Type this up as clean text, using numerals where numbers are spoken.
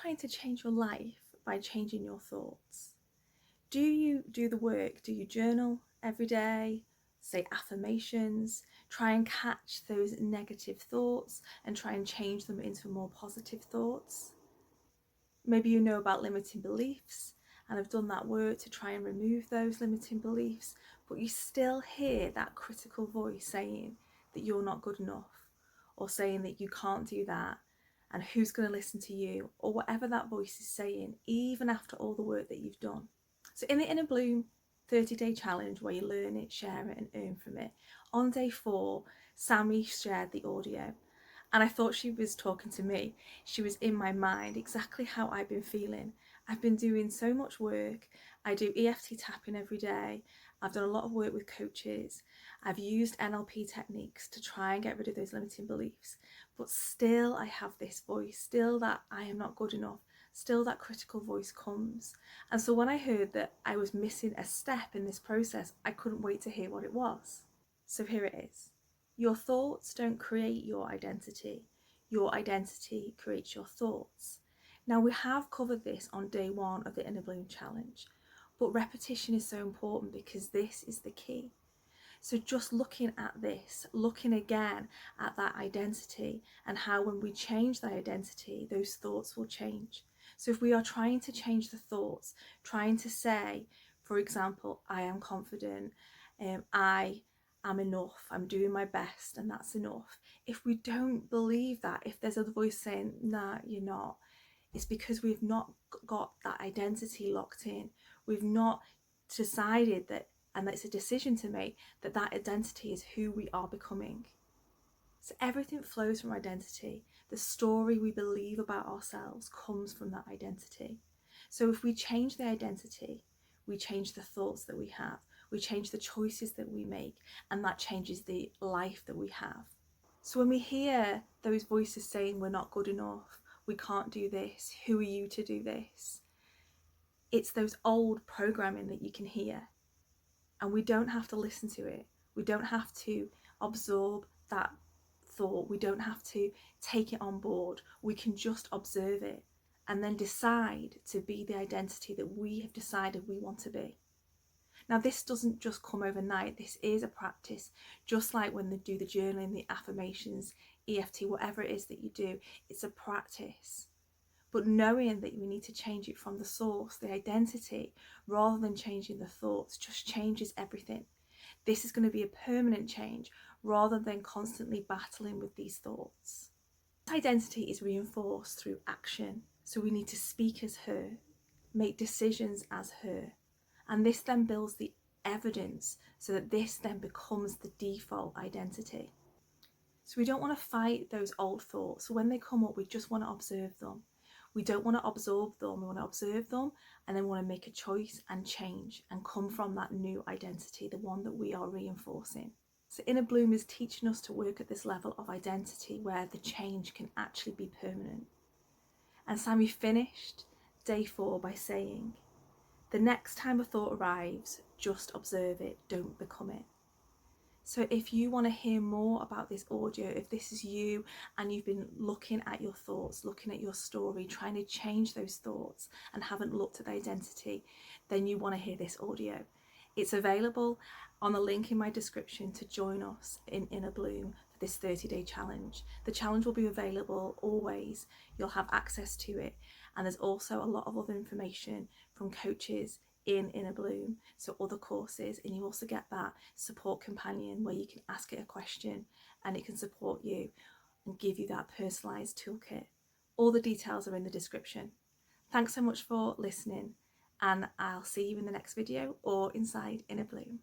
trying to change your life by changing your thoughts? Do you do the work? Do you journal every day? Say affirmations? Try and catch those negative thoughts and try and change them into more positive thoughts? Maybe you know about limiting beliefs and have done that work to try and remove those limiting beliefs, but you still hear that critical voice saying that you're not good enough, or saying that you can't do that, and who's going to listen to you, or whatever that voice is saying, even after all the work that you've done. So in the Inner Bloom 30-day challenge, where you learn it, share it and earn from it, on day 4, Sammy shared the audio. And I thought she was talking to me. She was in my mind, exactly how I've been feeling. I've been doing so much work. I do EFT tapping every day. I've done a lot of work with coaches. I've used NLP techniques to try and get rid of those limiting beliefs. But still I have this voice, still that I am not good enough, still that critical voice comes. And so when I heard that I was missing a step in this process, I couldn't wait to hear what it was. So here it is. Your thoughts don't create your identity. Your identity creates your thoughts. Now, we have covered this on day 1 of the Inner Bloom Challenge, but repetition is so important because this is the key. So just looking at this, looking again at that identity and how when we change that identity, those thoughts will change. So if we are trying to change the thoughts, trying to say, for example, I am confident, I'm enough, I'm doing my best and that's enough. If we don't believe that, if there's a voice saying, nah, you're not, it's because we've not got that identity locked in. We've not decided that, and it's a decision to make, that that identity is who we are becoming. So everything flows from identity. The story we believe about ourselves comes from that identity. So if we change the identity, we change the thoughts that we have, we change the choices that we make, and that changes the life that we have. So when we hear those voices saying we're not good enough, we can't do this, who are you to do this? It's those old programming that you can hear, and we don't have to listen to it. We don't have to absorb that thought. We don't have to take it on board. We can just observe it and then decide to be the identity that we have decided we want to be. Now, this doesn't just come overnight. This is a practice, just like when they do the journaling, the affirmations, EFT, whatever it is that you do, it's a practice. But knowing that we need to change it from the source, the identity, rather than changing the thoughts, just changes everything. This is going to be a permanent change rather than constantly battling with these thoughts. Identity is reinforced through action. So we need to speak as her, make decisions as her. And this then builds the evidence so that this then becomes the default identity. So we don't want to fight those old thoughts. So when they come up, we just want to observe them. We don't want to absorb them. We want to observe them and then want to make a choice and change and come from that new identity, the one that we are reinforcing. So Inner Bloom is teaching us to work at this level of identity where the change can actually be permanent. And Sammy finished day 4 by saying, the next time a thought arrives, just observe it, don't become it. So if you want to hear more about this audio, if this is you and you've been looking at your thoughts, looking at your story, trying to change those thoughts and haven't looked at the identity, then you want to hear this audio. It's available on the link in my description to join us in Inner Bloom for this 30-day challenge. The challenge will be available always. You'll have access to it. And there's also a lot of other information from coaches in Inner Bloom, so other courses, and you also get that support companion where you can ask it a question and it can support you and give you that personalised toolkit. All the details are in the description. Thanks so much for listening, and I'll see you in the next video or inside Inner Bloom.